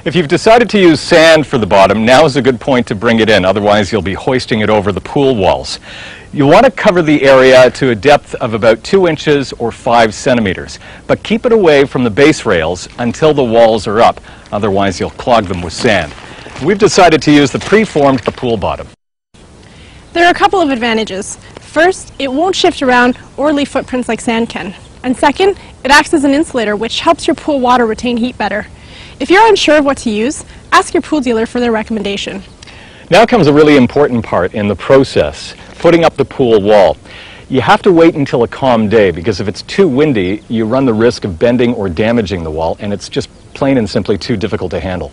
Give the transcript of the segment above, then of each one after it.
If you've decided to use sand for the bottom, now is a good point to bring it in, otherwise you'll be hoisting it over the pool walls. You'll want to cover the area to a depth of about 2 inches or 5 centimeters, but keep it away from the base rails until the walls are up, otherwise you'll clog them with sand. We've decided to use the preformed pool bottom. There are a couple of advantages. First, it won't shift around or leave footprints like sand can. And second, it acts as an insulator, which helps your pool water retain heat better. If you're unsure of what to use, ask your pool dealer for their recommendation. Now comes a really important part in the process, putting up the pool wall. You have to wait until a calm day, because if it's too windy, you run the risk of bending or damaging the wall, and it's just plain and simply too difficult to handle.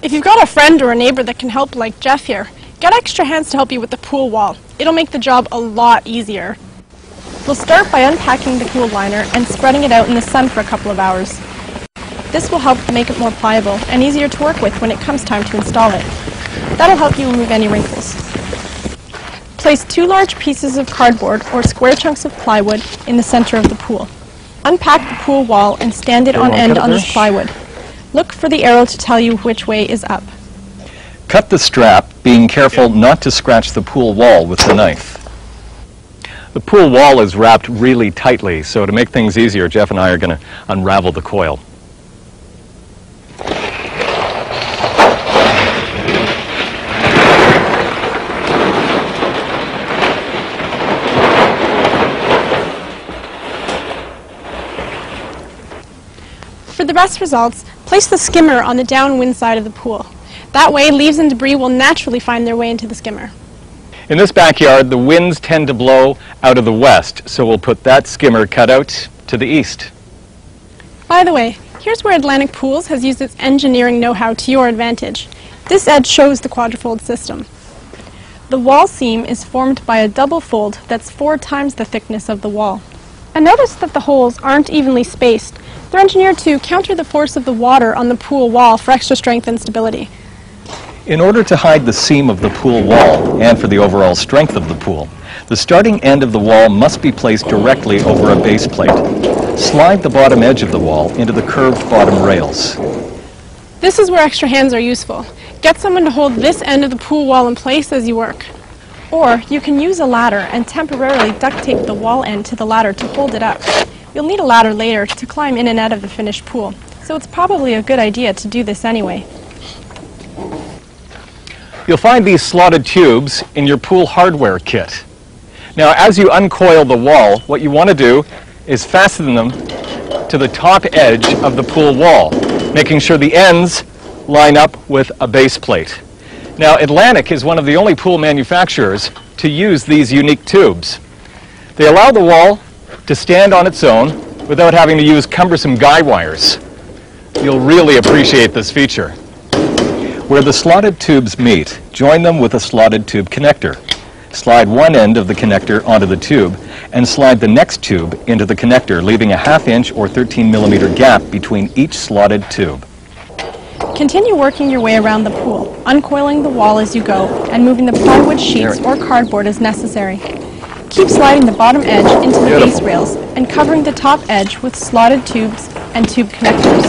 If you've got a friend or a neighbor that can help, like Jeff here, get extra hands to help you with the pool wall. It'll make the job a lot easier. We'll start by unpacking the pool liner and spreading it out in the sun for a couple of hours. This will help make it more pliable and easier to work with when it comes time to install it. That'll help you remove any wrinkles. Place 2 large pieces of cardboard or square chunks of plywood in the center of the pool. Unpack the pool wall and stand it on end on this plywood. Look for the arrow to tell you which way is up. Cut the strap, being careful not to scratch the pool wall with the knife. The pool wall is wrapped really tightly, so to make things easier, Jeff and I are going to unravel the coil. For the best results, place the skimmer on the downwind side of the pool. That way, leaves and debris will naturally find their way into the skimmer. In this backyard, the winds tend to blow out of the west, so we'll put that skimmer cut out to the east. By the way, here's where Atlantic Pools has used its engineering know-how to your advantage. This edge shows the quadrifold system. The wall seam is formed by a double fold that's 4 times the thickness of the wall. And notice that the holes aren't evenly spaced. They're engineered to counter the force of the water on the pool wall for extra strength and stability. In order to hide the seam of the pool wall and for the overall strength of the pool, the starting end of the wall must be placed directly over a base plate. Slide the bottom edge of the wall into the curved bottom rails. This is where extra hands are useful. Get someone to hold this end of the pool wall in place as you work. Or you can use a ladder and temporarily duct tape the wall end to the ladder to hold it up. You'll need a ladder later to climb in and out of the finished pool, so it's probably a good idea to do this anyway. You'll find these slotted tubes in your pool hardware kit. Now, as you uncoil the wall, what you want to do is fasten them to the top edge of the pool wall, making sure the ends line up with a base plate. Now, Atlantic is one of the only pool manufacturers to use these unique tubes. They allow the wall to stand on its own without having to use cumbersome guy wires. You'll really appreciate this feature. Where the slotted tubes meet, join them with a slotted tube connector. Slide one end of the connector onto the tube and slide the next tube into the connector, leaving a 1/2 inch or 13 millimeter gap between each slotted tube. Continue working your way around the pool, uncoiling the wall as you go and moving the plywood sheets or cardboard as necessary. Keep sliding the bottom edge into the base rails and covering the top edge with slotted tubes and tube connectors.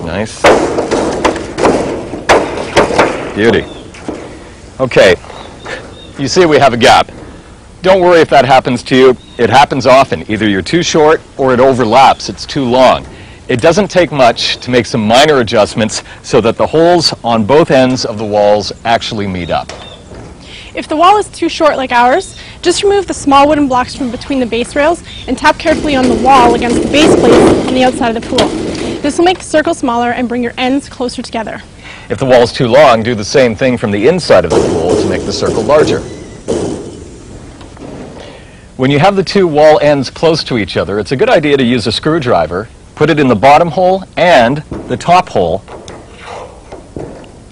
Nice. Beauty. Okay, you see we have a gap. Don't worry if that happens to you. It happens often. Either you're too short or it overlaps. It's too long. It doesn't take much to make some minor adjustments so that the holes on both ends of the walls actually meet up. If the wall is too short like ours, just remove the small wooden blocks from between the base rails and tap carefully on the wall against the base plate on the outside of the pool. This will make the circle smaller and bring your ends closer together. If the wall is too long, do the same thing from the inside of the pool to make the circle larger. When you have the two wall ends close to each other, it's a good idea to use a screwdriver, put it in the bottom hole and the top hole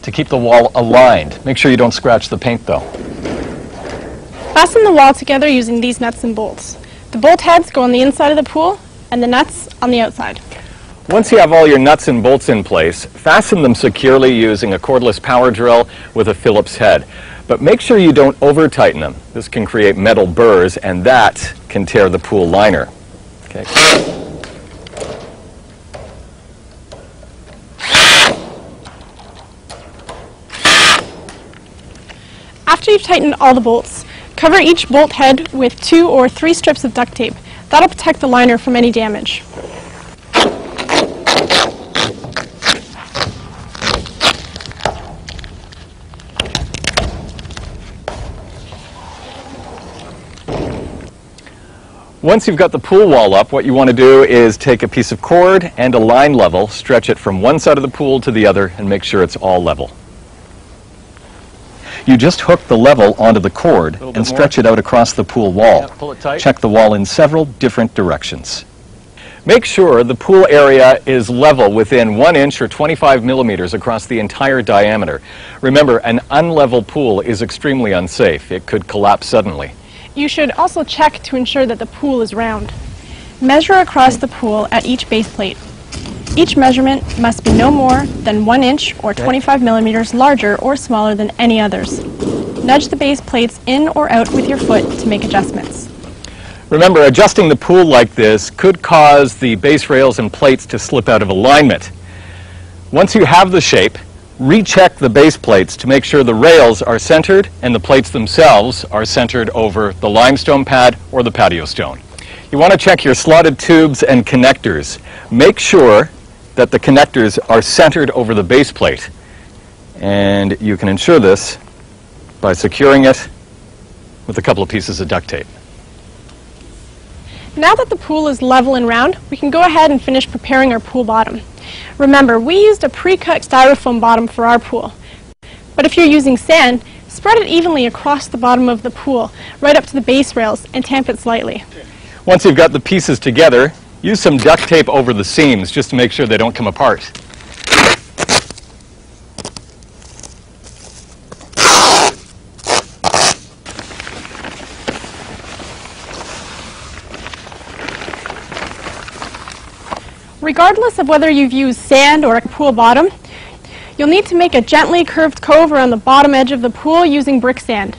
to keep the wall aligned. Make sure you don't scratch the paint though. Fasten the wall together using these nuts and bolts. The bolt heads go on the inside of the pool and the nuts on the outside. Once you have all your nuts and bolts in place, fasten them securely using a cordless power drill with a Phillips head. But make sure you don't over-tighten them. This can create metal burrs and that can tear the pool liner. Okay. After you've tightened all the bolts, cover each bolt head with 2 or 3 strips of duct tape. That'll protect the liner from any damage. Once you've got the pool wall up, what you want to do is take a piece of cord and a line level, stretch it from one side of the pool to the other, and make sure it's all level. You just hook the level onto the cord and stretch it out across the pool wall. Yeah, pull it tight. Check the wall in several different directions. Make sure the pool area is level within 1 inch or 25 millimeters across the entire diameter. Remember, an unlevel pool is extremely unsafe. It could collapse suddenly. You should also check to ensure that the pool is round. Measure across the pool at each base plate. Each measurement must be no more than 1 inch or 25 millimeters larger or smaller than any others. Nudge the base plates in or out with your foot to make adjustments. Remember, adjusting the pool like this could cause the base rails and plates to slip out of alignment. Once you have the shape, recheck the base plates to make sure the rails are centered and the plates themselves are centered over the limestone pad or the patio stone. You want to check your slotted tubes and connectors. Make sure that the connectors are centered over the base plate. And you can ensure this by securing it with a couple of pieces of duct tape. Now that the pool is level and round, we can go ahead and finish preparing our pool bottom. Remember, we used a pre-cut styrofoam bottom for our pool. But if you're using sand, spread it evenly across the bottom of the pool, right up to the base rails, and tamp it slightly. Once you've got the pieces together, use some duct tape over the seams just to make sure they don't come apart. Regardless of whether you've used sand or a pool bottom, you'll need to make a gently curved cove around the bottom edge of the pool using brick sand.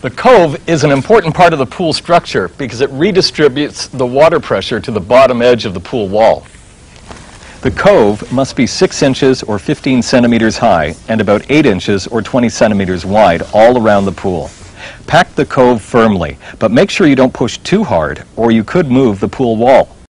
The cove is an important part of the pool structure because it redistributes the water pressure to the bottom edge of the pool wall. The cove must be 6 inches or 15 centimeters high and about 8 inches or 20 centimeters wide all around the pool. Pack the cove firmly, but make sure you don't push too hard or you could move the pool wall.